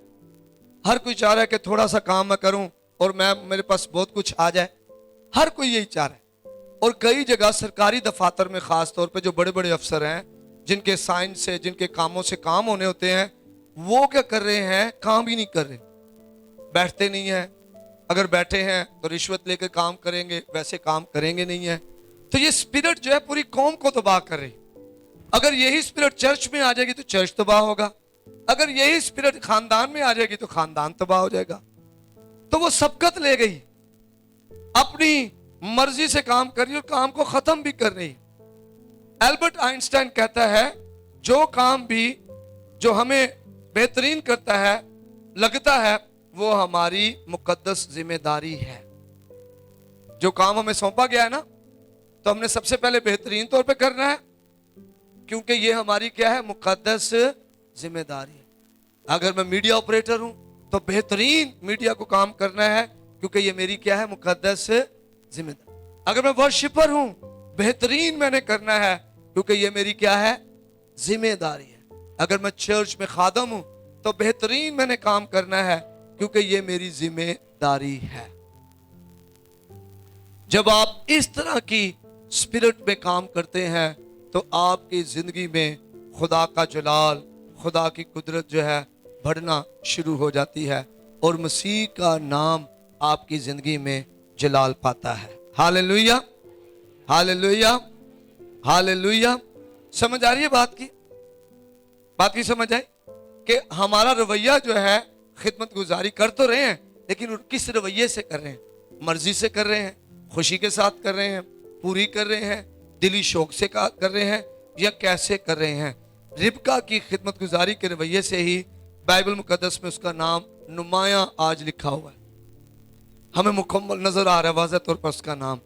हर कोई चाह रहा है कि थोड़ा सा काम मैं करूं और मेरे पास बहुत कुछ आ जाए। हर कोई यही चाह रहा है। और कई जगह सरकारी दफातर में खास तौर पे जो बड़े बड़े अफसर हैं, जिनके साइंस से, जिनके कामों से काम होने होते हैं, वो क्या कर रहे हैं? काम ही नहीं कर रहे, बैठते नहीं है। अगर बैठे हैं तो रिश्वत लेकर काम करेंगे, वैसे काम करेंगे नहीं है। तो ये स्पिरिट जो है पूरी कौम को तबाह कर रही। अगर यही स्पिरिट चर्च में आ जाएगी तो चर्च तबाह होगा, अगर यही स्पिरिट खानदान में आ जाएगी तो खानदान तबाह हो जाएगा। तो वो सबकत ले गई, अपनी मर्जी से काम कर रही और काम को खत्म भी कर रही। एल्बर्ट आइंस्टाइन कहता है, जो काम भी जो हमें बेहतरीन करता है, लगता है, वो हमारी मुकद्दस जिम्मेदारी है। जो काम हमें सौंपा गया है ना, तो हमने सबसे पहले बेहतरीन तौर पे करना है, क्योंकि ये हमारी क्या है? मुकद्दस जिम्मेदारी है। अगर मैं मीडिया ऑपरेटर हूं तो बेहतरीन मीडिया को काम करना है, क्योंकि ये मेरी क्या है? मुकद्दस जिम्मेदारी। अगर मैं वर्शिपर हूं, बेहतरीन मैंने करना है, क्योंकि ये मेरी क्या है? जिम्मेदारी है। अगर मैं चर्च में खादम हूं तो बेहतरीन मैंने काम करना है, क्योंकि ये मेरी जिम्मेदारी है। जब आप इस तरह की स्पिरिट में काम करते हैं तो आपकी जिंदगी में खुदा का जलाल, खुदा की कुदरत जो है बढ़ना शुरू हो जाती है और मसीह का नाम आपकी जिंदगी में जलाल पाता है। Hallelujah, hallelujah. हालेलुया। समझ आ रही है बात की समझ आई कि हमारा रवैया जो है खिदमत गुजारी कर तो रहे हैं, लेकिन किस रवैये से कर रहे हैं? मर्जी से कर रहे हैं, खुशी के साथ कर रहे हैं, पूरी कर रहे हैं, दिली शौक से कर रहे हैं, या कैसे कर रहे हैं? रिबका की खिदमत गुजारी के रवैये से ही बाइबल मुकद्दस में उसका नाम नुमाया आज लिखा हुआ है, हमें मुकम्मल नजर आ रहा है वाज़ेह तौर पर उसका नाम।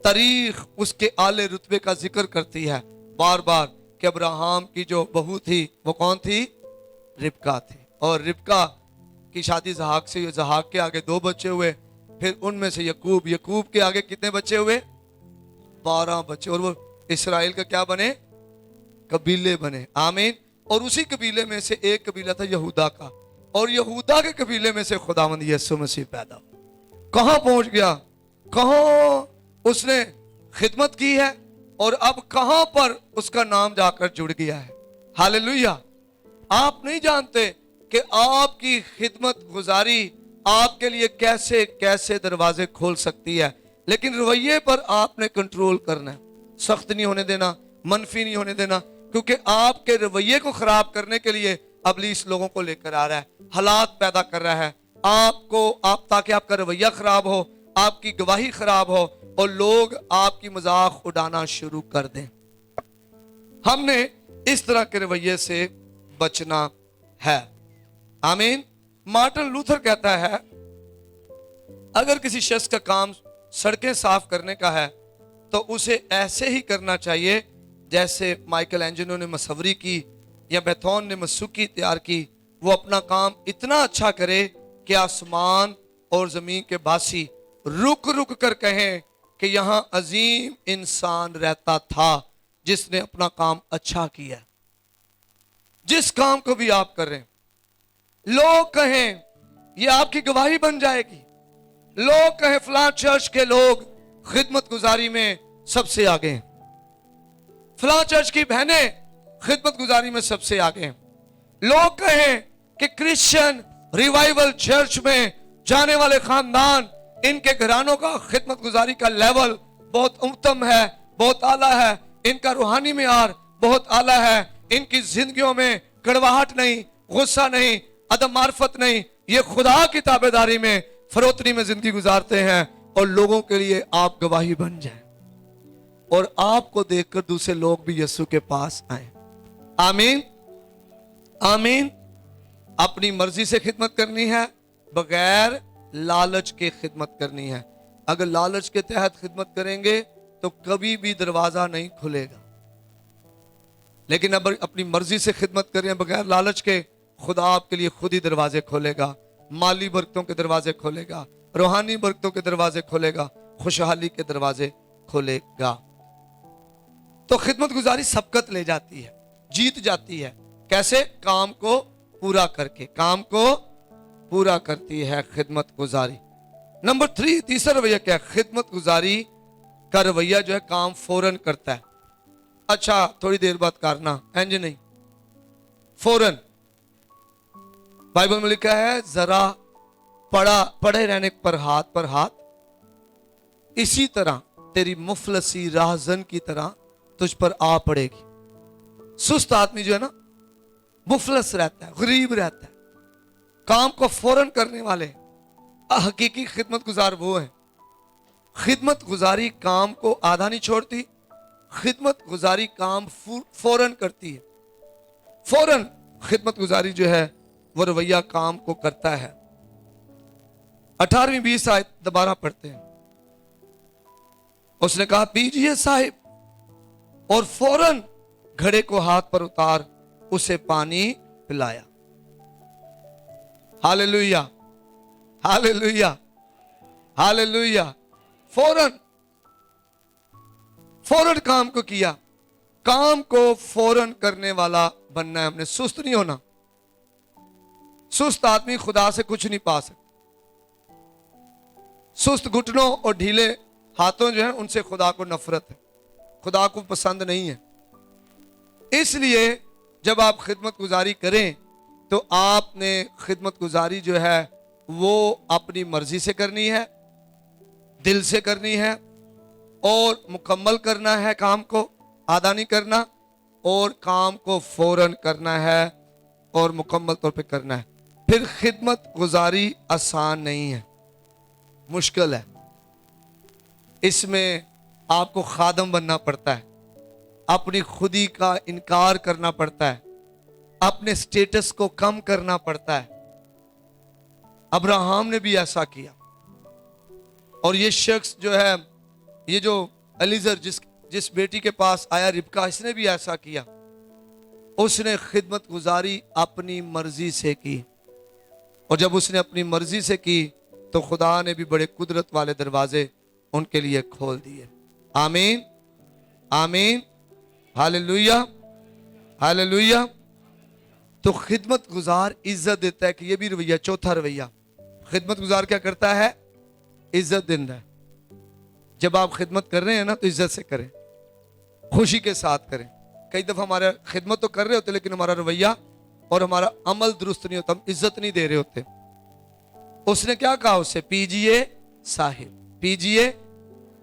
तारीख उसके आले रुतबे का जिक्र करती है बार बार कि अब्राहम की जो बहू थी वो कौन थी? रिबका थी। और रिबका की शादी जहाक से, जहाक के आगे 2 बच्चे हुए, फिर उनमें से यकूब के आगे कितने बच्चे हुए? 12 बच्चे, और वो इसराइल का क्या बने? कबीले बने। आमीन। और उसी कबीले में से एक कबीला था यहूदा का, और यहूदा के कबीले में से खुदावंद यीशु मसीह पैदा हुआ। कहां पहुंच गया? कहां उसने खिदमत की है, और अब कहां पर उसका नाम जाकर जुड़ गया है। हालेलुया। आप नहीं जानते कि आपकी खिदमत गुजारी आपके लिए कैसे कैसे दरवाजे खोल सकती है, लेकिन रवैये पर आपने कंट्रोल करना है। सख्त नहीं होने देना, मनफी नहीं होने देना, क्योंकि आपके रवैये को खराब करने के लिए इब्लीस लोगों को लेकर आ रहा है, हालात पैदा कर रहा है ताकि आपका रवैया खराब हो, आपकी गवाही खराब हो, और लोग आपकी मजाक उड़ाना शुरू कर दें। हमने इस तरह के रवैये से बचना है। आमीन। मार्टिन लूथर कहता है, अगर किसी शख्स का काम सड़कें साफ करने का है तो उसे ऐसे ही करना चाहिए जैसे माइकल एंजेलो ने मसवरी की या बेथोन ने मसूकी तैयार की। वो अपना काम इतना अच्छा करे कि आसमान और जमीन के बासी रुक रुक कर कहें कि यहां अजीम इंसान रहता था जिसने अपना काम अच्छा किया। जिस काम को भी आप कर रहे हैं, लोग कहें, ये आपकी गवाही बन जाएगी। लोग कहें फलां चर्च के लोग खिदमत गुजारी में सबसे आगे हैं, फलां चर्च की बहनें खिदमत गुजारी में सबसे आगे हैं। लोग कहें कि क्रिश्चियन रिवाइवल चर्च में जाने वाले खानदान, इनके घरानों का खिदमत गुजारी का लेवल बहुत उत्तम है, बहुत आला है, इनका रूहानी मियार बहुत आला है, इनकी जिंदगियों में कड़वाहट नहीं, गुस्सा नहीं, अदम मार्फत नहीं, ये खुदा की ताबेदारी में फरोतनी में जिंदगी गुजारते हैं। और लोगों के लिए आप गवाही बन जाएं और आपको देखकर दूसरे लोग भी यीशु के पास आए। आमीन। आमीन। अपनी मर्जी से खिदमत करनी है, बगैर लालच के खिदमत करनी है। अगर लालच के तहत खिदमत करेंगे तो कभी भी दरवाजा नहीं खुलेगा, लेकिन अब अपनी मर्जी से खिदमत करें बगैर लालच के, खुदा आपके लिए खुद ही दरवाजे खोलेगा। माली बरकतों के दरवाजे खोलेगा, रूहानी बरकतों के दरवाजे खोलेगा, खुशहाली के दरवाजे खोलेगा। तो खिदमत गुजारी सबकत ले जाती है, जीत जाती है। कैसे? काम को पूरा करके, काम को पूरा करती है खिदमत गुजारी। नंबर 3, तीसरा रवैया क्या है? खिदमत गुजारी का रवैया जो है काम फौरन करता है। अच्छा थोड़ी देर बाद करना, इंज नहीं, फौरन। बाइबल में लिखा है, जरा पड़े रहने पर हाथ, इसी तरह तेरी मुफलसी राहजन की तरह तुझ पर आ पड़ेगी। सुस्त आदमी जो है ना, मुफलस रहता है, गरीब रहता है, काम को फौरन करने वाले हकीकी खिदमत गुजार वो है। खिदमत गुजारी काम को आधा नहीं छोड़ती, खिदमत गुजारी काम फौरन करती है। फौरन खिदमत गुजारी जो है वो रवैया काम को करता है। 18वीं 20 आयत दोबारा पढ़ते हैं। उसने कहा, पीजिए साहिब, और फौरन घड़े को हाथ पर उतार उसे पानी पिलाया। Hallelujah, hallelujah, hallelujah. फौरन काम को किया। काम को फौरन करने वाला बनना है हमने, सुस्त नहीं होना। सुस्त आदमी खुदा से कुछ नहीं पा सकता। सुस्त घुटनों और ढीले हाथों जो है उनसे खुदा को नफरत है, खुदा को पसंद नहीं है। इसलिए जब आप खिदमत गुजारी करें तो आपने खिदमत गुजारी जो है वो अपनी मर्जी से करनी है, दिल से करनी है और मुकम्मल करना है काम को। आधा नहीं करना, और काम को फौरन करना है और मुकम्मल तौर पे करना है। फिर खिदमत गुजारी आसान नहीं है, मुश्किल है। इसमें आपको खादम बनना पड़ता है, अपनी खुदी का इनकार करना पड़ता है, अपने स्टेटस को कम करना पड़ता है। अब्राहम ने भी ऐसा किया, और ये शख्स जो है, ये जो एलिजर जिस बेटी के पास आया रिबका, इसने भी ऐसा किया। उसने खिदमत गुजारी अपनी मर्जी से की, और जब उसने अपनी मर्जी से की तो खुदा ने भी बड़े कुदरत वाले दरवाजे उनके लिए खोल दिए। आमीन, आमीन, हालेलुया, हालेलुया। तो खिदमत गुजार इज्जत देता है, कि ये भी रवैया, चौथा रवैया। खिदमत गुजार क्या करता है? इज्जत देता है। जब आप खिदमत कर रहे हैं ना, तो इज्जत से करें, खुशी के साथ करें। कई दफा हमारा खिदमत तो कर रहे होते, लेकिन हमारा रवैया और हमारा अमल दुरुस्त नहीं होता, हम इज्जत नहीं दे रहे होते। उसने क्या कहा उससे? पीजिए साहिब, पीजिए।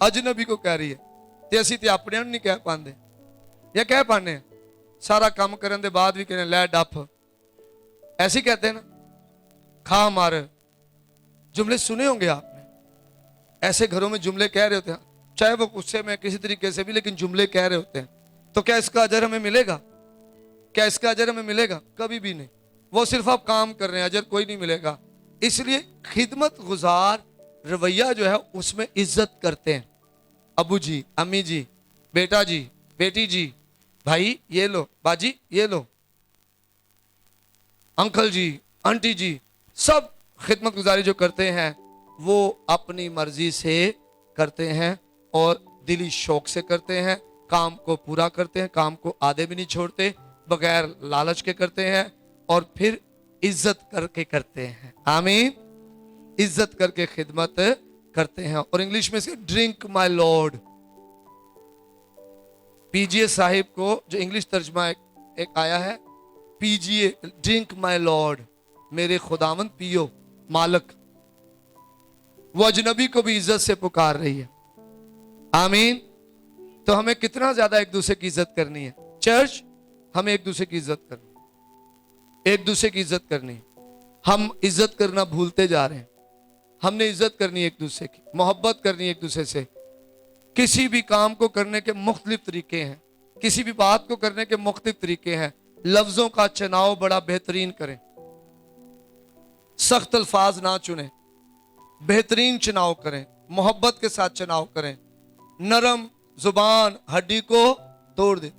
अजनबी को कह रही है, ते असी ते अपने नहीं कह पाते, या कह पाने सारा काम करने के बाद भी कहने लै डफ, ऐसे ही कहते हैं ना, खा मार। जुमले सुने होंगे आपने, ऐसे घरों में जुमले कह रहे होते हैं, चाहे वो गुस्से में किसी तरीके से भी, लेकिन जुमले कह रहे होते हैं। तो क्या इसका अजर हमें मिलेगा? क्या इसका अजर हमें मिलेगा? कभी भी नहीं। वो सिर्फ आप काम कर रहे हैं, अजर कोई नहीं मिलेगा। इसलिए खिदमत गुजार रवैया जो है उसमें इज्जत करते हैं। अबू जी, अम्मी जी, बेटा जी, बेटी जी, भाई ये लो, बाजी ये लो, अंकल जी, आंटी जी, सब खिदमत गुजारी जो करते हैं वो अपनी मर्जी से करते हैं और दिली शौक से करते हैं। काम को पूरा करते हैं, काम को आधे भी नहीं छोड़ते, बगैर लालच के करते हैं, और फिर इज्जत करके करते हैं। आमीन, इज्जत करके खिदमत करते हैं। और इंग्लिश में इसके ड्रिंक माय लॉर्ड, पीजिए साहिब को जो इंग्लिश तर्जमा एक आया है, पीजिए, ड्रिंक माय लॉर्ड, मेरे खुदावंद पियो, मालक। वो अजनबी को भी इज्जत से पुकार रही है। आमीन। तो हमें कितना ज्यादा एक दूसरे की इज्जत करनी है। चर्च, हमें एक दूसरे की इज्जत करनी, एक दूसरे की इज्जत करनी। हम इज्जत करना भूलते जा रहे हैं। हमने इज्जत करनी एक दूसरे की, मोहब्बत करनी एक दूसरे से। किसी भी काम को करने के मुख्तलिफ तरीके हैं, किसी भी बात को करने के मुख्तलिफ तरीके हैं। लफ्जों का चुनाव बड़ा बेहतरीन करें, सख्त अल्फाज ना चुने, बेहतरीन चुनाव करें, मोहब्बत के साथ चुनाव करें। नरम जुबान हड्डी को तोड़ दे,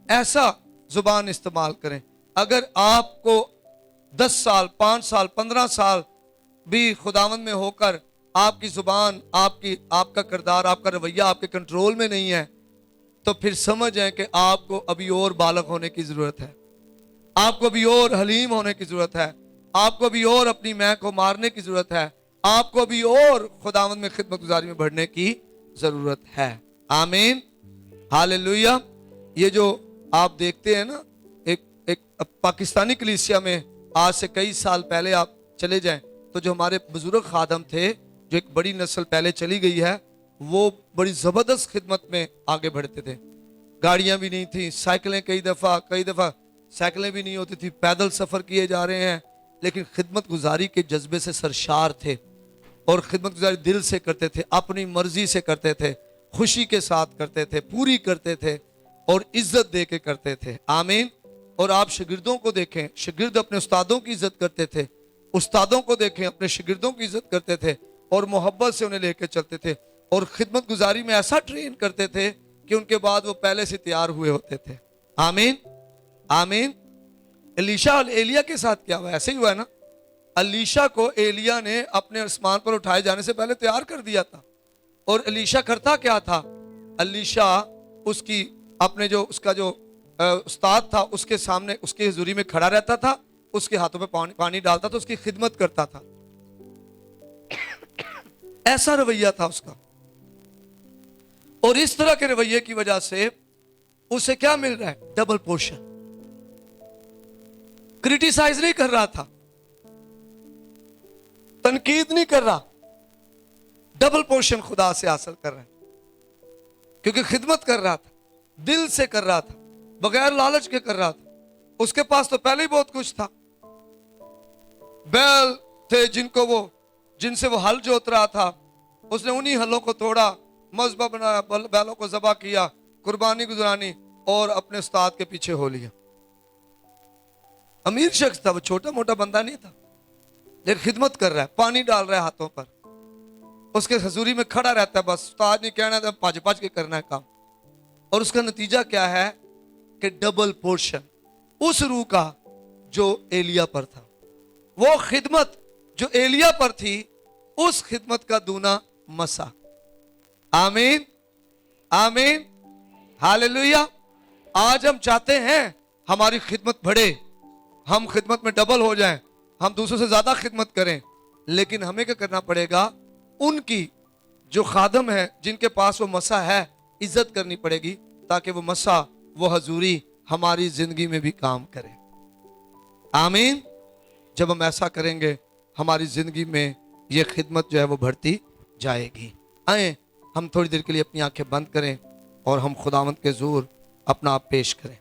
ऐसा जुबान इस्तेमाल करें। अगर आपको 10 साल, 5 साल, 15 साल भी खुदावंद में होकर आपकी जुबान, आपका किरदार, आपका रवैया आपके कंट्रोल में नहीं है, तो फिर समझ जाएं कि आपको अभी और बालक होने की जरूरत है, आपको अभी और हलीम होने की जरूरत है, आपको अभी और अपनी मैं को मारने की जरूरत है, आपको अभी और खुदावंद में खिदमत गुजारी में बढ़ने की जरूरत है। आमीन, हालेलुया। ये जो आप देखते हैं ना, एक पाकिस्तानी कलीसिया में आज से कई साल पहले आप चले जाएं, तो जो हमारे बुजुर्ग खादम थे, जो एक बड़ी नस्ल पहले चली गई है, वो बड़ी जबरदस्त खिदमत में आगे बढ़ते थे। गाड़ियां भी नहीं थी, साइकिलें कई दफा साइकिलें भी नहीं होती थी, पैदल सफर किए जा रहे हैं, लेकिन खिदमत गुजारी के जज्बे से सरशार थे और खिदमत गुजारी दिल से करते थे, अपनी मर्जी से करते थे, खुशी के साथ करते थे, पूरी करते थे और इज्जत दे के करते थे। आमीन। और आप शागिर्दों को देखें, शागिर्द अपने उस्तादों की इज्जत करते थे, उस्तादों को देखें अपने शागिर्दों की इज्जत करते थे और मोहब्बत से उन्हें लेकर चलते थे और खिदमत गुजारी में ऐसा ट्रेन करते थे कि उनके बाद वो पहले से तैयार हुए होते थे। आमीन, आमीन। एलीशा और एलिया के साथ क्या हुआ? ऐसे ही हुआ ना। एलीशा को एलिया ने अपने आसमान पर उठाए जाने से पहले तैयार कर दिया था। और एलीशा करता क्या था? एलीशा उसकी अपने जो उसका जो उस्ताद था उसके सामने उसकी हुजूरी में खड़ा रहता था, उसके हाथों में पानी डालता था, उसकी खिदमत करता था। ऐसा रवैया था उसका। और इस तरह के रवैये की वजह से उसे क्या मिल रहा है? Double portion. क्रिटिसाइज नहीं कर रहा था, तनकीद नहीं कर रहा, डबल पोर्शन खुदा से हासिल कर रहा है, क्योंकि खिदमत कर रहा था। दिल से कर रहा था, बगैर लालच के कर रहा था। उसके पास तो पहले ही बहुत कुछ था। बैल थे जिनसे वो हल जोत रहा था, उसने उन्हीं हलों को तोड़ा, मज़बा बनाया, बैलों को ज़बा किया, कुर्बानी गुजरानी और अपने उस्ताद के पीछे हो लिया। अमीर शख्स था वो, छोटा मोटा बंदा नहीं था, लेकिन खिदमत कर रहा है, पानी डाल रहा है हाथों पर, उसके हजूरी में खड़ा रहता है, बस उस्ताद नहीं कहना था, पाँच पाँच के करना है काम। और उसका नतीजा क्या है कि डबल पोर्शन उस रूह का जो एलिया पर था। वो खिदमत जो एलिया पर थी, उस खिदमत का दूना मसा। आमीन, आमीन, हालेलुया। आज हम चाहते हैं हमारी खिदमत बढ़े, हम खिदमत में डबल हो जाएं, हम दूसरों से ज्यादा खिदमत करें, लेकिन हमें क्या करना पड़ेगा? उनकी जो खादम है, जिनके पास वो मसा है, इज्जत करनी पड़ेगी, ताकि वो मसा, वो हजूरी हमारी जिंदगी में भी काम करे। आमीन। जब हम ऐसा करेंगे, हमारी जिंदगी में ये खिदमत जो है वो बढ़ती जाएगी। आए हम थोड़ी देर के लिए अपनी आंखें बंद करें और हम खुदावंद के ज़ोर अपना आप पेश करें।